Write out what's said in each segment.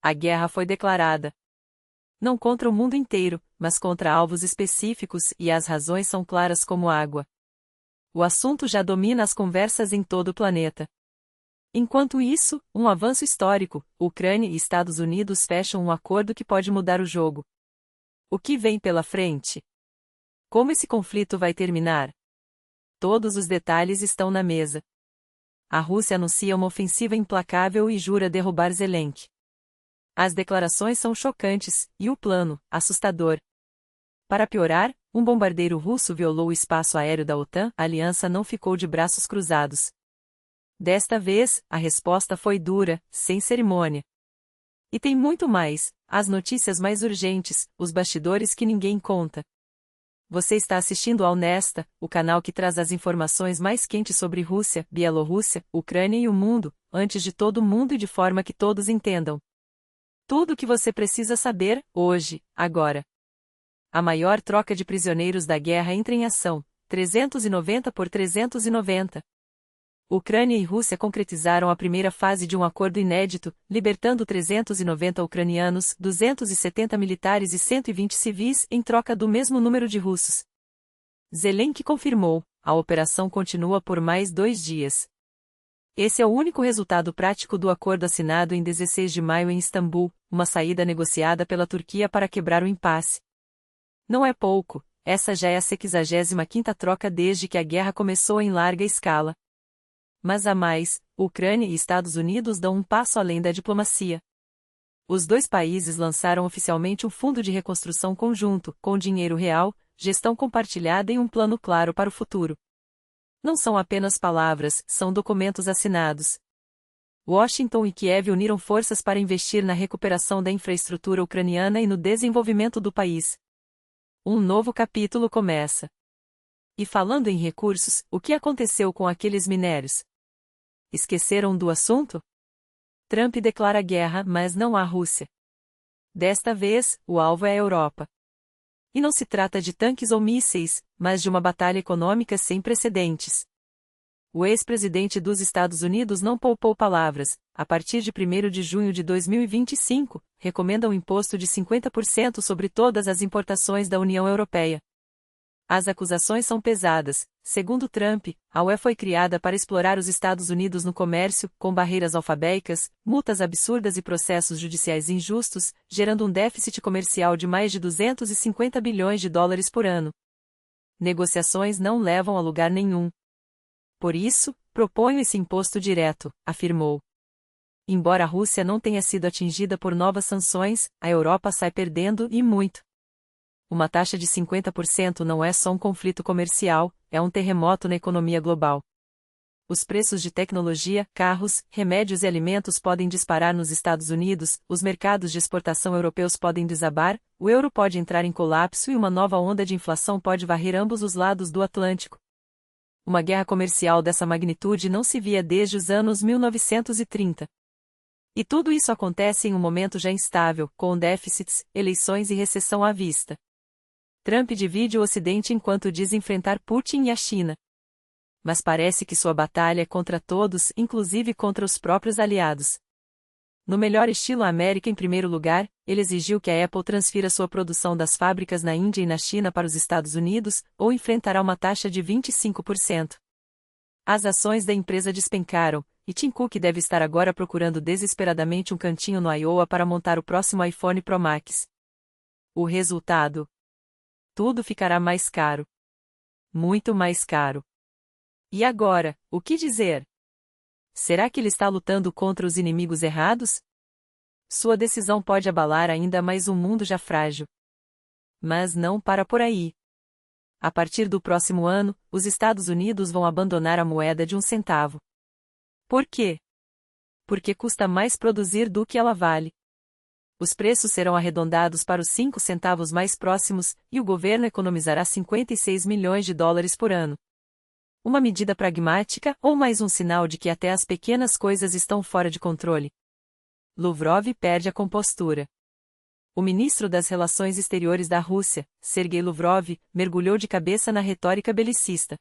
A guerra foi declarada. Não contra o mundo inteiro, mas contra alvos específicos, e as razões são claras como água. O assunto já domina as conversas em todo o planeta. Enquanto isso, um avanço histórico: Ucrânia e Estados Unidos fecham um acordo que pode mudar o jogo. O que vem pela frente? Como esse conflito vai terminar? Todos os detalhes estão na mesa. A Rússia anuncia uma ofensiva implacável e jura derrubar Zelensky. As declarações são chocantes, e o plano, assustador. Para piorar, um bombardeiro russo violou o espaço aéreo da OTAN. A aliança não ficou de braços cruzados. Desta vez, a resposta foi dura, sem cerimônia. E tem muito mais: as notícias mais urgentes, os bastidores que ninguém conta. Você está assistindo ao Nesta, o canal que traz as informações mais quentes sobre Rússia, Bielorrússia, Ucrânia e o mundo, antes de todo mundo e de forma que todos entendam. Tudo o que você precisa saber, hoje, agora. A maior troca de prisioneiros da guerra entra em ação, 390 por 390. Ucrânia e Rússia concretizaram a primeira fase de um acordo inédito, libertando 390 ucranianos, 270 militares e 120 civis em troca do mesmo número de russos. Zelensky confirmou: a operação continua por mais 2 dias. Esse é o único resultado prático do acordo assinado em 16 de maio em Istambul, uma saída negociada pela Turquia para quebrar o impasse. Não é pouco, essa já é a 65ª troca desde que a guerra começou em larga escala. Mas há mais: Ucrânia e Estados Unidos dão um passo além da diplomacia. Os dois países lançaram oficialmente um fundo de reconstrução conjunto, com dinheiro real, gestão compartilhada e um plano claro para o futuro. Não são apenas palavras, são documentos assinados. Washington e Kiev uniram forças para investir na recuperação da infraestrutura ucraniana e no desenvolvimento do país. Um novo capítulo começa. E falando em recursos, o que aconteceu com aqueles minérios? Esqueceram do assunto? Trump declara guerra, mas não à Rússia. Desta vez, o alvo é a Europa. E não se trata de tanques ou mísseis, mas de uma batalha econômica sem precedentes. O ex-presidente dos Estados Unidos não poupou palavras. A partir de 1º de junho de 2025, recomenda um imposto de 50% sobre todas as importações da União Europeia. As acusações são pesadas. Segundo Trump, a UE foi criada para explorar os Estados Unidos no comércio, com barreiras alfabéticas, multas absurdas e processos judiciais injustos, gerando um déficit comercial de mais de 250 bilhões de dólares por ano. Negociações não levam a lugar nenhum. Por isso, proponho esse imposto direto, afirmou. Embora a Rússia não tenha sido atingida por novas sanções, a Europa sai perdendo, e muito. Uma taxa de 50% não é só um conflito comercial, é um terremoto na economia global. Os preços de tecnologia, carros, remédios e alimentos podem disparar nos Estados Unidos, os mercados de exportação europeus podem desabar, o euro pode entrar em colapso e uma nova onda de inflação pode varrer ambos os lados do Atlântico. Uma guerra comercial dessa magnitude não se via desde os anos 1930. E tudo isso acontece em um momento já instável, com déficits, eleições e recessão à vista. Trump divide o Ocidente enquanto diz enfrentar Putin e a China. Mas parece que sua batalha é contra todos, inclusive contra os próprios aliados. No melhor estilo América em primeiro lugar, ele exigiu que a Apple transfira sua produção das fábricas na Índia e na China para os Estados Unidos, ou enfrentará uma taxa de 25%. As ações da empresa despencaram, e Tim Cook deve estar agora procurando desesperadamente um cantinho no Iowa para montar o próximo iPhone Pro Max. O resultado? Tudo ficará mais caro. Muito mais caro. E agora, o que dizer? Será que ele está lutando contra os inimigos errados? Sua decisão pode abalar ainda mais um mundo já frágil. Mas não para por aí. A partir do próximo ano, os Estados Unidos vão abandonar a moeda de 1 centavo. Por quê? Porque custa mais produzir do que ela vale. Os preços serão arredondados para os 5 centavos mais próximos, e o governo economizará 56 milhões de dólares por ano. Uma medida pragmática, ou mais um sinal de que até as pequenas coisas estão fora de controle? Lavrov perde a compostura. O ministro das Relações Exteriores da Rússia, Sergei Lavrov, mergulhou de cabeça na retórica belicista.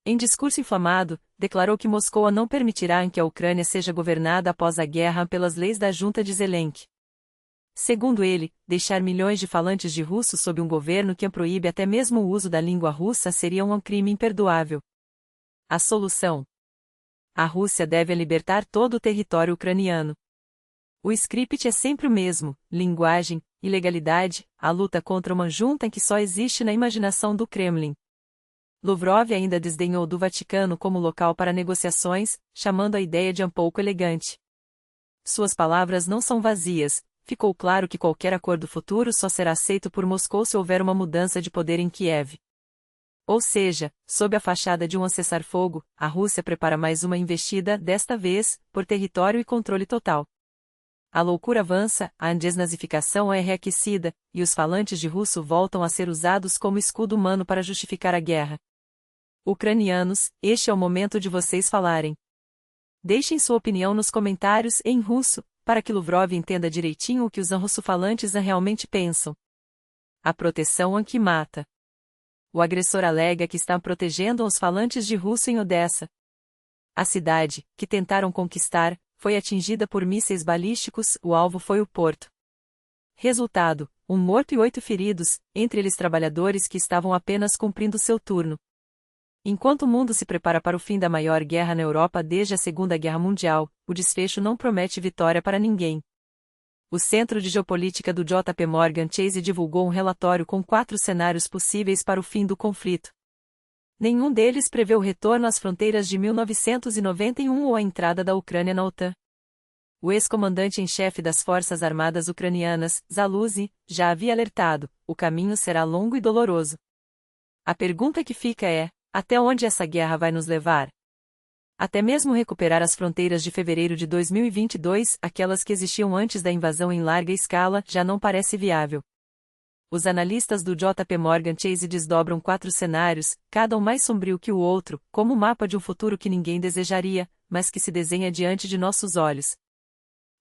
Em discurso inflamado, declarou que Moscou não permitirá que a Ucrânia seja governada após a guerra pelas leis da junta de Zelensky. Segundo ele, deixar milhões de falantes de russo sob um governo que proíbe até mesmo o uso da língua russa seria um crime imperdoável. A solução: a Rússia deve libertar todo o território ucraniano. O script é sempre o mesmo: linguagem, ilegalidade, a luta contra uma junta que só existe na imaginação do Kremlin. Lavrov ainda desdenhou do Vaticano como local para negociações, chamando a ideia de um pouco elegante. Suas palavras não são vazias. Ficou claro que qualquer acordo futuro só será aceito por Moscou se houver uma mudança de poder em Kiev. Ou seja, sob a fachada de um cessar-fogo, a Rússia prepara mais uma investida, desta vez, por território e controle total. A loucura avança, a desnazificação é reaquecida, e os falantes de russo voltam a ser usados como escudo humano para justificar a guerra. Ucranianos, este é o momento de vocês falarem. Deixem sua opinião nos comentários em russo, para que Lavrov entenda direitinho o que os russofalantes realmente pensam. A proteção que mata. O agressor alega que está protegendo os falantes de russo em Odessa. A cidade, que tentaram conquistar, foi atingida por mísseis balísticos, o alvo foi o porto. Resultado: 1 morto e 8 feridos, entre eles trabalhadores que estavam apenas cumprindo seu turno. Enquanto o mundo se prepara para o fim da maior guerra na Europa desde a Segunda Guerra Mundial, o desfecho não promete vitória para ninguém. O Centro de Geopolítica do JP Morgan Chase divulgou um relatório com 4 cenários possíveis para o fim do conflito. Nenhum deles prevê o retorno às fronteiras de 1991 ou a entrada da Ucrânia na OTAN. O ex-comandante em chefe das Forças Armadas Ucranianas, Zaluzny, já havia alertado: o caminho será longo e doloroso. A pergunta que fica é: até onde essa guerra vai nos levar? Até mesmo recuperar as fronteiras de fevereiro de 2022, aquelas que existiam antes da invasão em larga escala, já não parece viável. Os analistas do JP Morgan Chase desdobram 4 cenários, cada um mais sombrio que o outro, como o mapa de um futuro que ninguém desejaria, mas que se desenha diante de nossos olhos.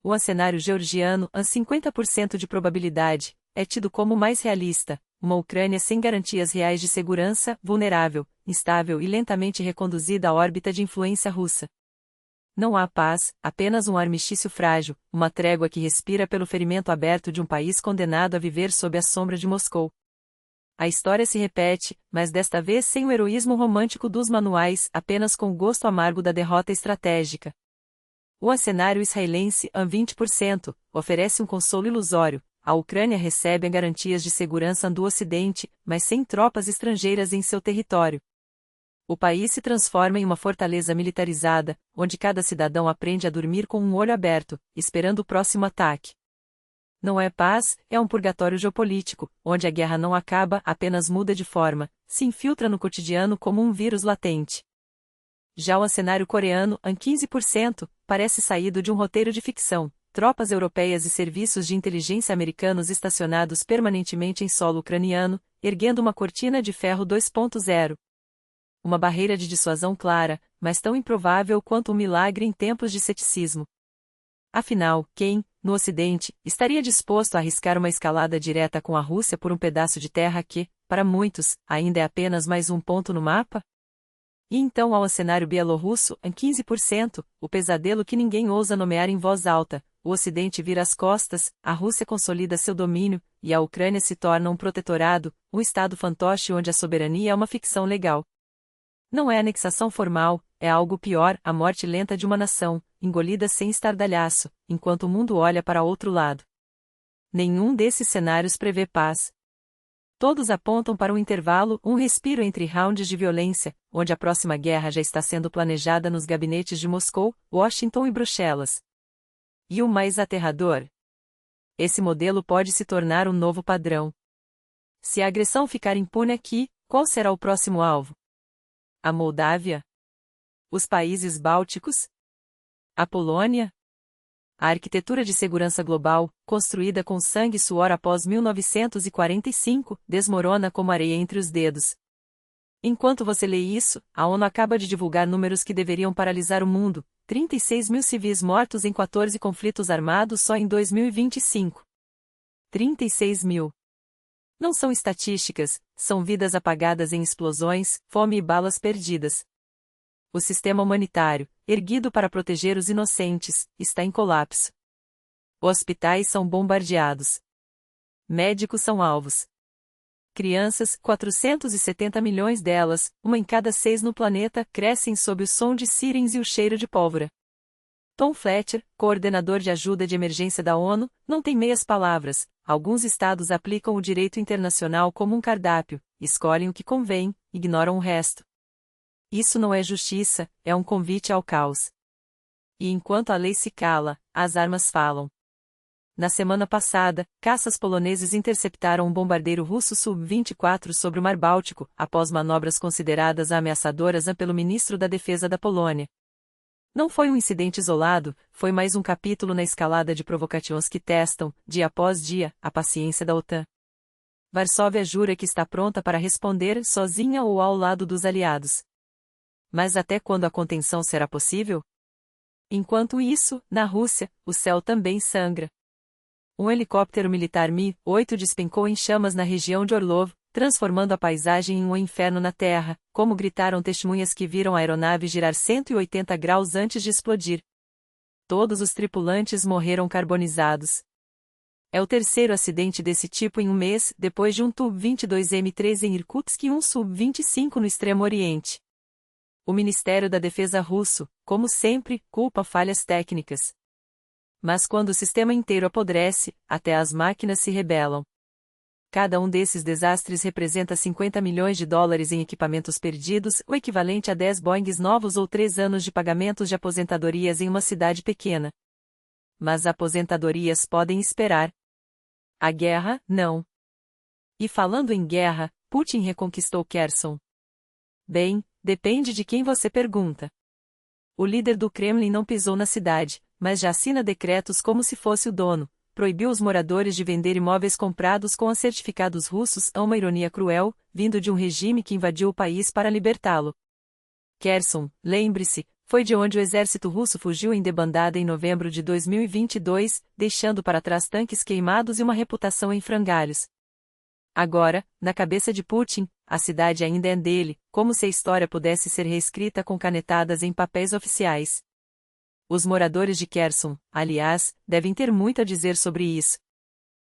O cenário georgiano, a 50% de probabilidade, é tido como mais realista: uma Ucrânia sem garantias reais de segurança, vulnerável, instável e lentamente reconduzida à órbita de influência russa. Não há paz, apenas um armistício frágil, uma trégua que respira pelo ferimento aberto de um país condenado a viver sob a sombra de Moscou. A história se repete, mas desta vez sem o heroísmo romântico dos manuais, apenas com o gosto amargo da derrota estratégica. O cenário israelense, a 20%, oferece um consolo ilusório: a Ucrânia recebe garantias de segurança do Ocidente, mas sem tropas estrangeiras em seu território. O país se transforma em uma fortaleza militarizada, onde cada cidadão aprende a dormir com um olho aberto, esperando o próximo ataque. Não é paz, é um purgatório geopolítico, onde a guerra não acaba, apenas muda de forma, se infiltra no cotidiano como um vírus latente. Já o cenário coreano, a 15%, parece saído de um roteiro de ficção: tropas europeias e serviços de inteligência americanos estacionados permanentemente em solo ucraniano, erguendo uma cortina de ferro 2.0. Uma barreira de dissuasão clara, mas tão improvável quanto um milagre em tempos de ceticismo. Afinal, quem, no Ocidente, estaria disposto a arriscar uma escalada direta com a Rússia por um pedaço de terra que, para muitos, ainda é apenas mais um ponto no mapa? E então ao cenário bielorrusso, em 15%, o pesadelo que ninguém ousa nomear em voz alta: o Ocidente vira as costas, a Rússia consolida seu domínio, e a Ucrânia se torna um protetorado, um estado fantoche onde a soberania é uma ficção legal. Não é anexação formal, é algo pior: a morte lenta de uma nação, engolida sem estardalhaço, enquanto o mundo olha para outro lado. Nenhum desses cenários prevê paz. Todos apontam para um intervalo, um respiro entre rounds de violência, onde a próxima guerra já está sendo planejada nos gabinetes de Moscou, Washington e Bruxelas. E o mais aterrador? Esse modelo pode se tornar um novo padrão. Se a agressão ficar impune aqui, qual será o próximo alvo? A Moldávia? Os países bálticos? A Polônia? A arquitetura de segurança global, construída com sangue e suor após 1945, desmorona como areia entre os dedos. Enquanto você lê isso, a ONU acaba de divulgar números que deveriam paralisar o mundo: 36 mil civis mortos em 14 conflitos armados só em 2025. 36 mil. Não são estatísticas, são vidas apagadas em explosões, fome e balas perdidas. O sistema humanitário, erguido para proteger os inocentes, está em colapso. Hospitais são bombardeados. Médicos são alvos. Crianças, 470 milhões delas, uma em cada 6 no planeta, crescem sob o som de sirens e o cheiro de pólvora. Tom Fletcher, coordenador de ajuda de emergência da ONU, não tem meias palavras. Alguns estados aplicam o direito internacional como um cardápio, escolhem o que convém, ignoram o resto. Isso não é justiça, é um convite ao caos. E enquanto a lei se cala, as armas falam. Na semana passada, caças poloneses interceptaram um bombardeiro russo Su-24 sobre o Mar Báltico, após manobras consideradas ameaçadoras pelo ministro da Defesa da Polônia. Não foi um incidente isolado, foi mais um capítulo na escalada de provocações que testam, dia após dia, a paciência da OTAN. Varsóvia jura que está pronta para responder sozinha ou ao lado dos aliados. Mas até quando a contenção será possível? Enquanto isso, na Rússia, o céu também sangra. Um helicóptero militar Mi-8 despencou em chamas na região de Orlov, transformando a paisagem em um inferno na terra, como gritaram testemunhas que viram a aeronave girar 180 graus antes de explodir. Todos os tripulantes morreram carbonizados. É o terceiro acidente desse tipo em um mês, depois de um Tu-22M3 em Irkutsk e um Su-25 no Extremo Oriente. O Ministério da Defesa russo, como sempre, culpa falhas técnicas. Mas quando o sistema inteiro apodrece, até as máquinas se rebelam. Cada um desses desastres representa 50 milhões de dólares em equipamentos perdidos, o equivalente a 10 Boeings novos ou 3 anos de pagamentos de aposentadorias em uma cidade pequena. Mas aposentadorias podem esperar. A guerra, não. E falando em guerra, Putin reconquistou Kherson. Bem, depende de quem você pergunta. O líder do Kremlin não pisou na cidade, mas já assina decretos como se fosse o dono. Proibiu os moradores de vender imóveis comprados com certificados russos, a uma ironia cruel, vindo de um regime que invadiu o país para libertá-lo. Kherson, lembre-se, foi de onde o exército russo fugiu em debandada em novembro de 2022, deixando para trás tanques queimados e uma reputação em frangalhos. Agora, na cabeça de Putin, a cidade ainda é dele, como se a história pudesse ser reescrita com canetadas em papéis oficiais. Os moradores de Kherson, aliás, devem ter muito a dizer sobre isso.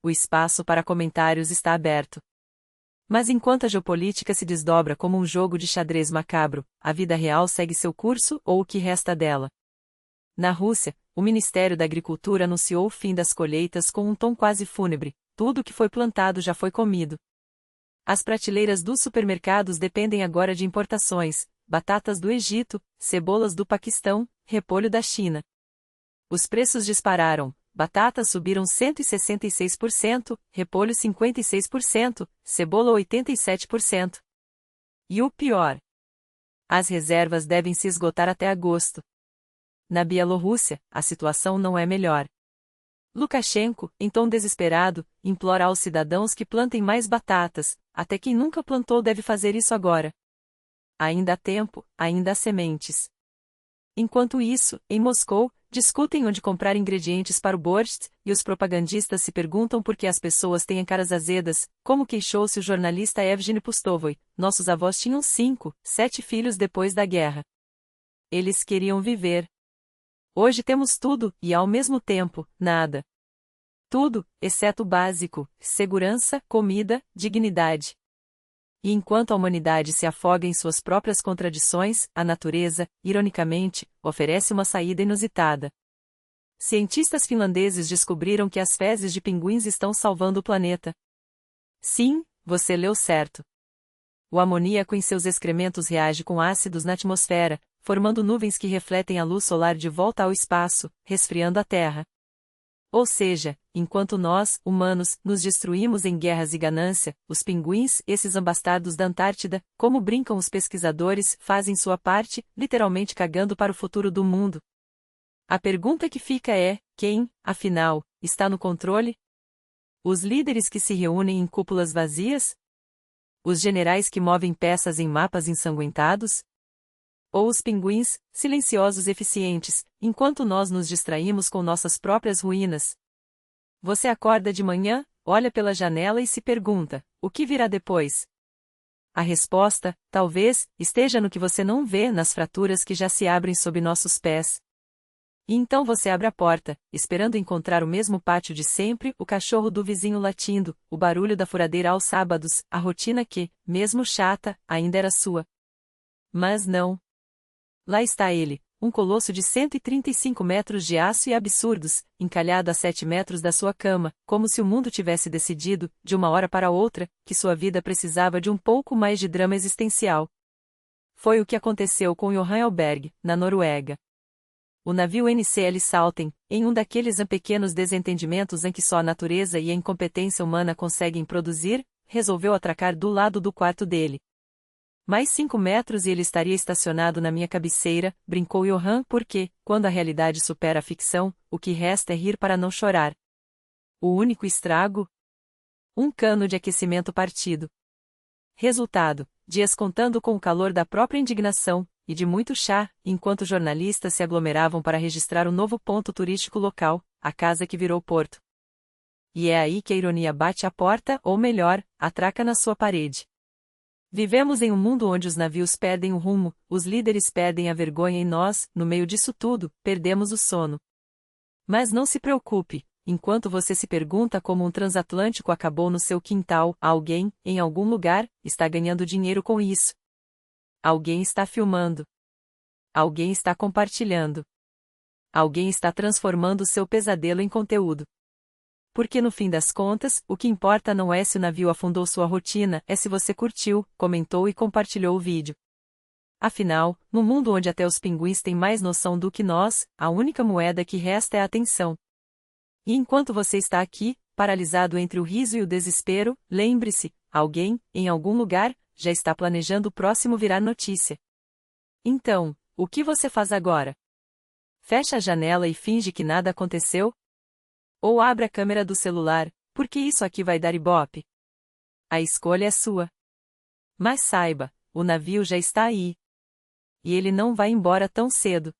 O espaço para comentários está aberto. Mas enquanto a geopolítica se desdobra como um jogo de xadrez macabro, a vida real segue seu curso ou o que resta dela. Na Rússia, o Ministério da Agricultura anunciou o fim das colheitas com um tom quase fúnebre: tudo que foi plantado já foi comido. As prateleiras dos supermercados dependem agora de importações, batatas do Egito, cebolas do Paquistão, repolho da China. Os preços dispararam, batatas subiram 166%, repolho 56%, cebola 87%. E o pior: as reservas devem se esgotar até agosto. Na Bielorrússia, a situação não é melhor. Lukashenko, em tom desesperado, implora aos cidadãos que plantem mais batatas, até quem nunca plantou deve fazer isso agora. Ainda há tempo, ainda há sementes. Enquanto isso, em Moscou, discutem onde comprar ingredientes para o borscht, e os propagandistas se perguntam por que as pessoas têm caras azedas, como queixou-se o jornalista Evgeny Pustovoy: nossos avós tinham 5, 7 filhos depois da guerra. Eles queriam viver. Hoje temos tudo, e ao mesmo tempo, nada. Tudo, exceto o básico: segurança, comida, dignidade. E enquanto a humanidade se afoga em suas próprias contradições, a natureza, ironicamente, oferece uma saída inusitada. Cientistas finlandeses descobriram que as fezes de pinguins estão salvando o planeta. Sim, você leu certo. O amoníaco em seus excrementos reage com ácidos na atmosfera, formando nuvens que refletem a luz solar de volta ao espaço, resfriando a Terra. Ou seja, enquanto nós, humanos, nos destruímos em guerras e ganância, os pinguins, esses ambastardos da Antártida, como brincam os pesquisadores, fazem sua parte, literalmente cagando para o futuro do mundo. A pergunta que fica é: quem, afinal, está no controle? Os líderes que se reúnem em cúpulas vazias? Os generais que movem peças em mapas ensanguentados? Ou os pinguins, silenciosos e eficientes, enquanto nós nos distraímos com nossas próprias ruínas? Você acorda de manhã, olha pela janela e se pergunta: o que virá depois? A resposta, talvez, esteja no que você não vê, nas fraturas que já se abrem sob nossos pés. E então você abre a porta, esperando encontrar o mesmo pátio de sempre, o cachorro do vizinho latindo, o barulho da furadeira aos sábados, a rotina que, mesmo chata, ainda era sua. Mas não. Lá está ele, um colosso de 135 metros de aço e absurdos, encalhado a 7 metros da sua cama, como se o mundo tivesse decidido, de uma hora para outra, que sua vida precisava de um pouco mais de drama existencial. Foi o que aconteceu com Johan Elberg, na Noruega. O navio NCL Salten, em um daqueles pequenos desentendimentos em que só a natureza e a incompetência humana conseguem produzir, resolveu atracar do lado do quarto dele. Mais 5 metros e ele estaria estacionado na minha cabeceira, brincou Johan, porque, quando a realidade supera a ficção, o que resta é rir para não chorar. O único estrago? Um cano de aquecimento partido. Resultado: dias contando com o calor da própria indignação, e de muito chá, enquanto jornalistas se aglomeravam para registrar o novo ponto turístico local, a casa que virou porto. E é aí que a ironia bate à porta, ou melhor, atraca na sua parede. Vivemos em um mundo onde os navios perdem o rumo, os líderes perdem a vergonha e nós, no meio disso tudo, perdemos o sono. Mas não se preocupe, enquanto você se pergunta como um transatlântico acabou no seu quintal, alguém, em algum lugar, está ganhando dinheiro com isso. Alguém está filmando. Alguém está compartilhando. Alguém está transformando seu pesadelo em conteúdo. Porque no fim das contas, o que importa não é se o navio afundou sua rotina, é se você curtiu, comentou e compartilhou o vídeo. Afinal, no mundo onde até os pinguins têm mais noção do que nós, a única moeda que resta é a atenção. E enquanto você está aqui, paralisado entre o riso e o desespero, lembre-se, alguém, em algum lugar, já está planejando o próximo virar notícia. Então, o que você faz agora? Fecha a janela e finge que nada aconteceu? Ou abre a câmera do celular, porque isso aqui vai dar ibope? A escolha é sua. Mas saiba, o navio já está aí. E ele não vai embora tão cedo.